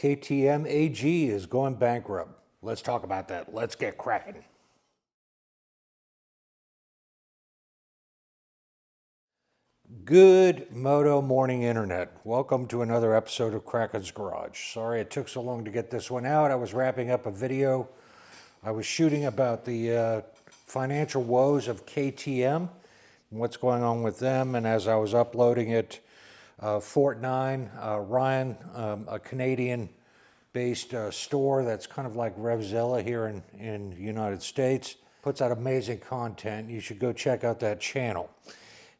KTM AG is going bankrupt. Let's talk about that. Let's get cracking. Good Moto Morning Internet. Welcome to another episode of Kraken's Garage. Sorry it took so long to get this one out. I was wrapping up a video I was shooting about the financial woes of KTM and what's going on with them. And as I was uploading it, FortNine, Ryan, a Canadian-based store that's kind of like Revzilla here in the United States, puts out amazing content. You should go check out that channel.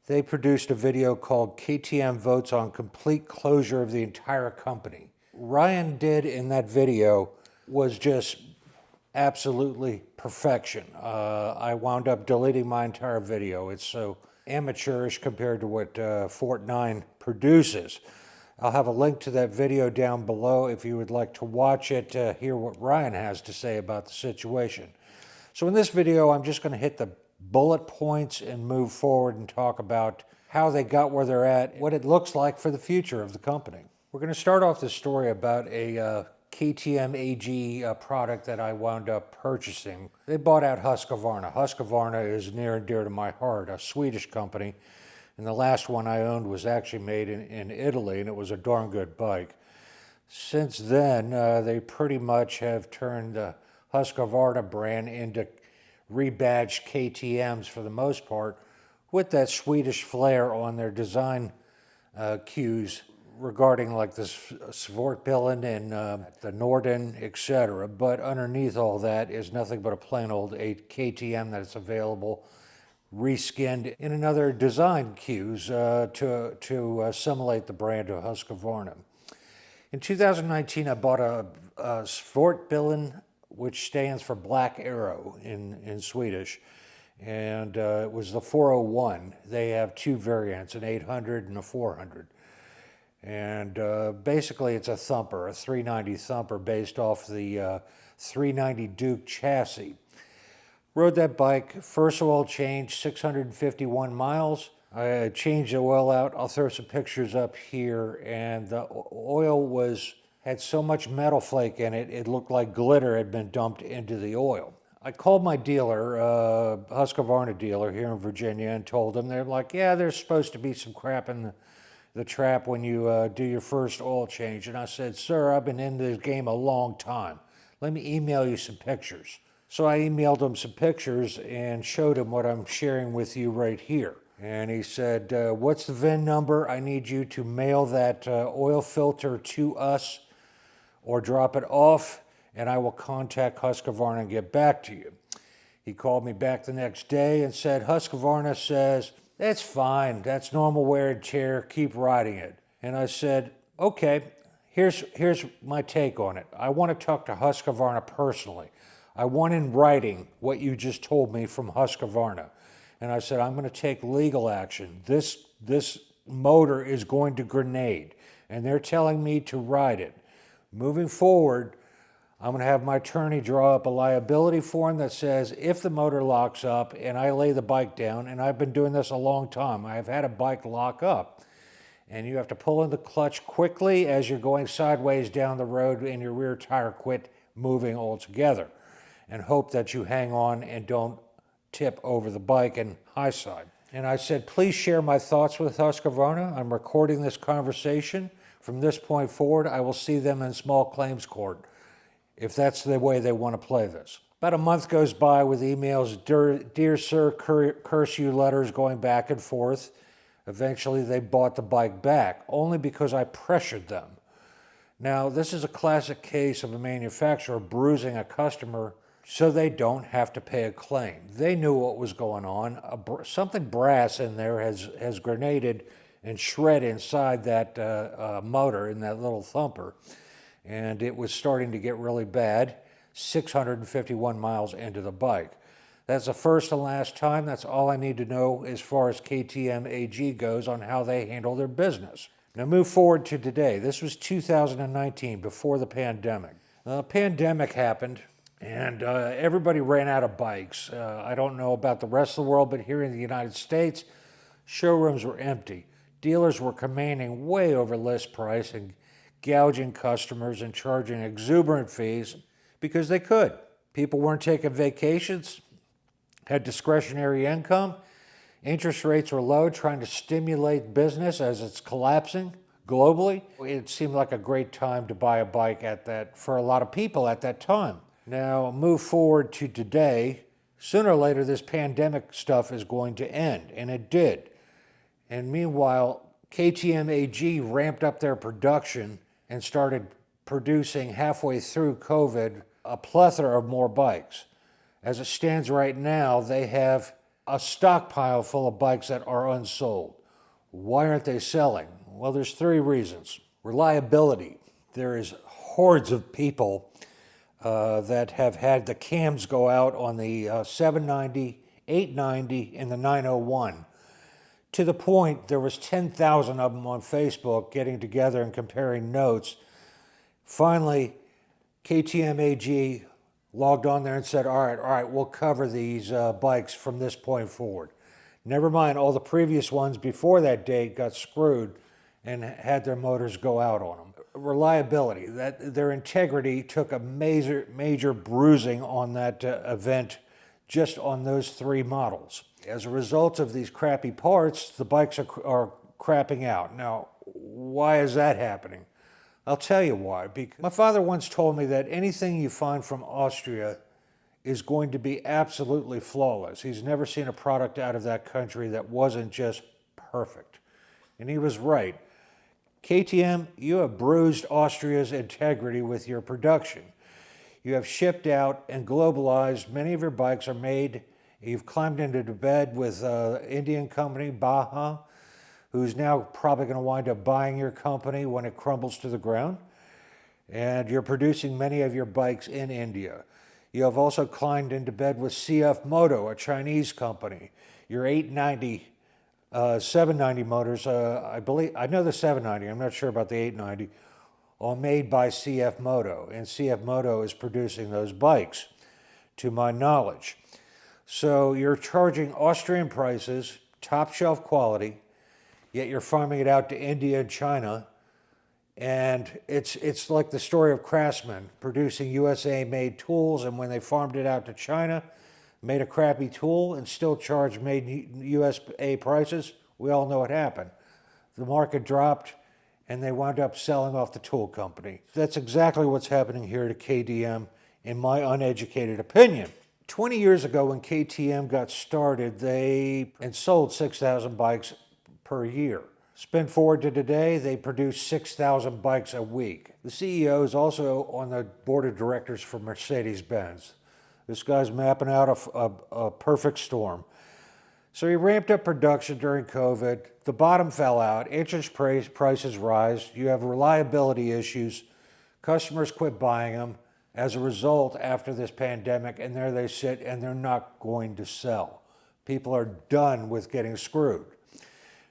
They produced a video called KTM Votes on Complete Closure of the Entire Company. Ryan did in that video was just absolutely perfection. I wound up deleting my entire video. It's so amateurish compared to what FortNine produces. I'll have a link to that video down below if you would like to watch it, hear what Ryan has to say about the situation. So in this video, I'm just going to hit the bullet points and move forward and talk about how they got where they're at, what it looks like for the future of the company. We're going to start off the story about a KTM AG product that I wound up purchasing. They bought out Husqvarna. Husqvarna is near and dear to my heart, a Swedish company. And the last one I owned was actually made in Italy, and it was a darn good bike. Since then, they pretty much have turned the Husqvarna brand into rebadged KTMs for the most part, with that Swedish flair on their design cues regarding like the 𝕒𝕤𝕒𝕜 and the 𝕒𝕤𝕒, etc. But underneath all that is nothing but a plain old KTM that's available, reskinned in another design cues to assimilate the brand of Husqvarna. In 2019, I bought a 𝕒𝕤𝕒𝕜, which stands for Black Arrow in Swedish, and it was the 401. They have two variants, an 800 and a 400. And basically it's a thumper, a 390 thumper based off the 390 Duke chassis. Rode that bike, first oil change, 651 miles. I changed the oil out. I'll throw some pictures up here, and the oil had so much metal flake in it, it looked like glitter had been dumped into the oil. I called my dealer, Husqvarna dealer here in Virginia, and told them, they're like, yeah, there's supposed to be some crap in the trap when you do your first oil change. And I said, sir, I've been in this game a long time. Let me email you some pictures. So I emailed him some pictures and showed him what I'm sharing with you right here. And he said, what's the VIN number? I need you to mail that oil filter to us or drop it off, and I will contact Husqvarna and get back to you. He called me back the next day and said, Husqvarna says, that's fine, that's normal wear and tear, keep riding it. And I said, okay, here's my take on it. I want to talk to Husqvarna personally. I want in writing what you just told me from Husqvarna. And I said, I'm going to take legal action. This motor is going to grenade, and they're telling me to ride it. Moving forward, I'm going to have my attorney draw up a liability form that says if the motor locks up and I lay the bike down, and I've been doing this a long time, I've had a bike lock up, and you have to pull in the clutch quickly as you're going sideways down the road and your rear tire quit moving altogether, and hope that you hang on and don't tip over the bike and high side. And I said, please share my thoughts with Husqvarna. I'm recording this conversation. From this point forward, I will see them in small claims court if that's the way they want to play this. About a month goes by with emails, dear sir, curse you letters going back and forth. Eventually, they bought the bike back, only because I pressured them. Now, this is a classic case of a manufacturer bruising a customer so they don't have to pay a claim. They knew what was going on. Something brass in there has grenaded and shred inside that motor in that little thumper. And it was starting to get really bad, 651 miles into the bike. That's the first and last time. That's all I need to know as far as KTM AG goes on how they handle their business. Now move forward to today. This was 2019, before the pandemic. The pandemic happened, and everybody ran out of bikes. I don't know about the rest of the world, but here in the United States, showrooms were empty. Dealers were commanding way over list price and gouging customers and charging exuberant fees because they could. People weren't taking vacations, had discretionary income, interest rates were low, trying to stimulate business as it's collapsing globally. It seemed like a great time to buy a bike for a lot of people at that time. Now, move forward to today. Sooner or later, this pandemic stuff is going to end, and it did. And meanwhile, KTM AG ramped up their production and started producing halfway through COVID a plethora of more bikes. As it stands right now, they have a stockpile full of bikes that are unsold. Why aren't they selling? Well, there's three reasons. Reliability. There is hordes of people that have had the cams go out on the 790, 890, and the 901. To the point, there was 10,000 of them on Facebook getting together and comparing notes. Finally, KTM AG logged on there and said, all right, we'll cover these bikes from this point forward. Never mind, all the previous ones before that date got screwed and had their motors go out on them. Reliability, their integrity took a major bruising on that event just on those three models. As a result of these crappy parts, the bikes are crapping out. Now, why is that happening? I'll tell you why. Because my father once told me that anything you find from Austria is going to be absolutely flawless. He's never seen a product out of that country that wasn't just perfect. And he was right. KTM, you have bruised Austria's integrity with your production. You have shipped out and globalized. Many of your bikes are made. You've climbed into the bed with Indian company, Baha, who's now probably going to wind up buying your company when it crumbles to the ground. And you're producing many of your bikes in India. You have also climbed into bed with CF Moto, a Chinese company. Your 890, 790 motors, I know the 790, I'm not sure about the 890, are made by CF Moto. And CF Moto is producing those bikes, to my knowledge. So you're charging Austrian prices, top shelf quality, yet you're farming it out to India and China. And it's like the story of Craftsman producing USA-made tools, and when they farmed it out to China, made a crappy tool and still charged made USA prices, we all know what happened. The market dropped and they wound up selling off the tool company. That's exactly what's happening here to KTM, in my uneducated opinion. 20 years ago when KTM got started, they sold 6,000 bikes per year. Spin forward to today, they produce 6,000 bikes a week. The CEO is also on the board of directors for Mercedes-Benz. This guy's mapping out a perfect storm. So he ramped up production during COVID. The bottom fell out. Interest prices rise. You have reliability issues. Customers quit buying them as a result after this pandemic, and there they sit, and they're not going to sell. People are done with getting screwed.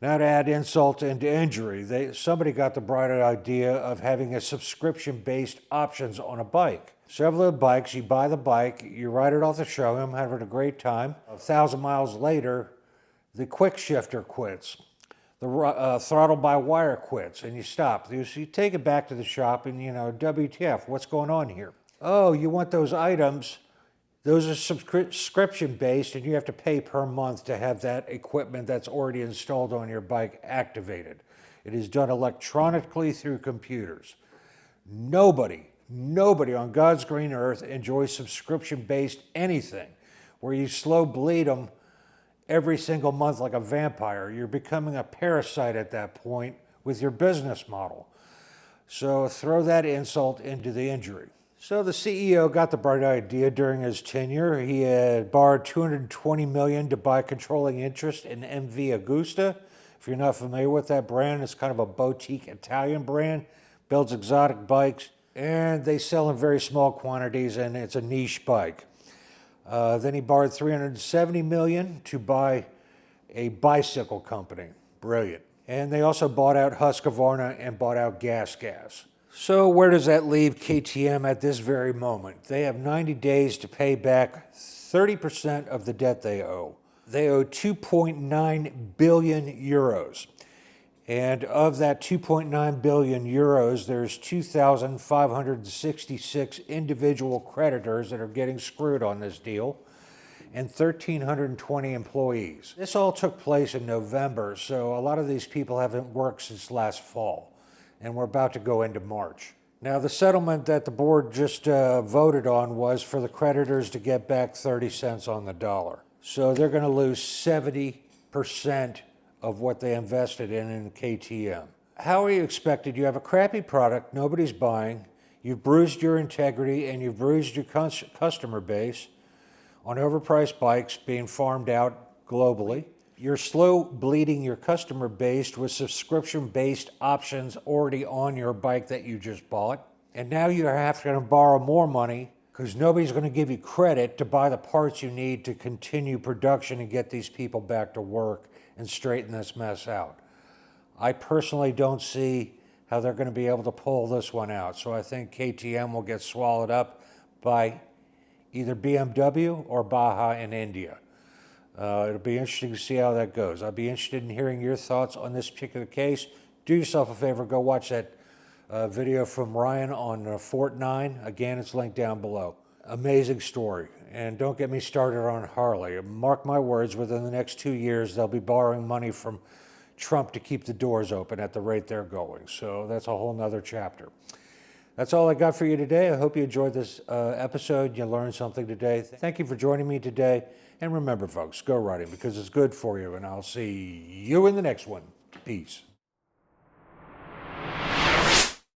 Now to add insult into injury, somebody got the bright idea of having a subscription-based options on a bike. Several of the bikes, you buy the bike, you ride it off the showroom, having a great time. 1,000 miles later, the quick shifter quits. The throttle by wire quits, and you stop. You take it back to the shop and, WTF, what's going on here? Oh, you want those items. Those are subscription-based, and you have to pay per month to have that equipment that's already installed on your bike activated. It is done electronically through computers. Nobody on God's green earth enjoys subscription-based anything, where you slow bleed them every single month like a vampire. You're becoming a parasite at that point with your business model. So throw that insult into the injury. So the CEO got the bright idea during his tenure. He had borrowed $220 million to buy controlling interest in MV Agusta. If you're not familiar with that brand, it's kind of a boutique Italian brand, builds exotic bikes, and they sell in very small quantities, and it's a niche bike. Then he borrowed $370 million to buy a bicycle company. Brilliant. And they also bought out Husqvarna and bought out Gas. So where does that leave KTM at this very moment? They have 90 days to pay back 30% of the debt they owe. They owe 2.9 billion euros. And of that 2.9 billion euros, there's 2,566 individual creditors that are getting screwed on this deal, and 1,320 employees. This all took place in November, so a lot of these people haven't worked since last fall, and we're about to go into March. Now, the settlement that the board just voted on was for the creditors to get back 30 cents on the dollar. So they're going to lose 70% of what they invested in KTM. How are you expected? You have a crappy product, nobody's buying, you've bruised your integrity and you've bruised your customer base on overpriced bikes being farmed out globally. You're slow bleeding your customer base with subscription-based options already on your bike that you just bought. And now you're having to borrow more money because nobody's going to give you credit to buy the parts you need to continue production and get these people back to work and straighten this mess out. I personally don't see how they're going to be able to pull this one out. So I think KTM will get swallowed up by either BMW or Baja in India. It'll be interesting to see how that goes. I'll be interested in hearing your thoughts on this particular case. Do yourself a favor, go watch that video from Ryan on FortNine. Again, it's linked down below. Amazing story. And don't get me started on Harley. Mark my words, within the next 2 years, they'll be borrowing money from Trump to keep the doors open at the rate they're going. So that's a whole nother chapter. That's all I got for you today. I hope you enjoyed this episode. You learned something today. Thank you for joining me today. And remember, folks, go riding because it's good for you. And I'll see you in the next one. Peace.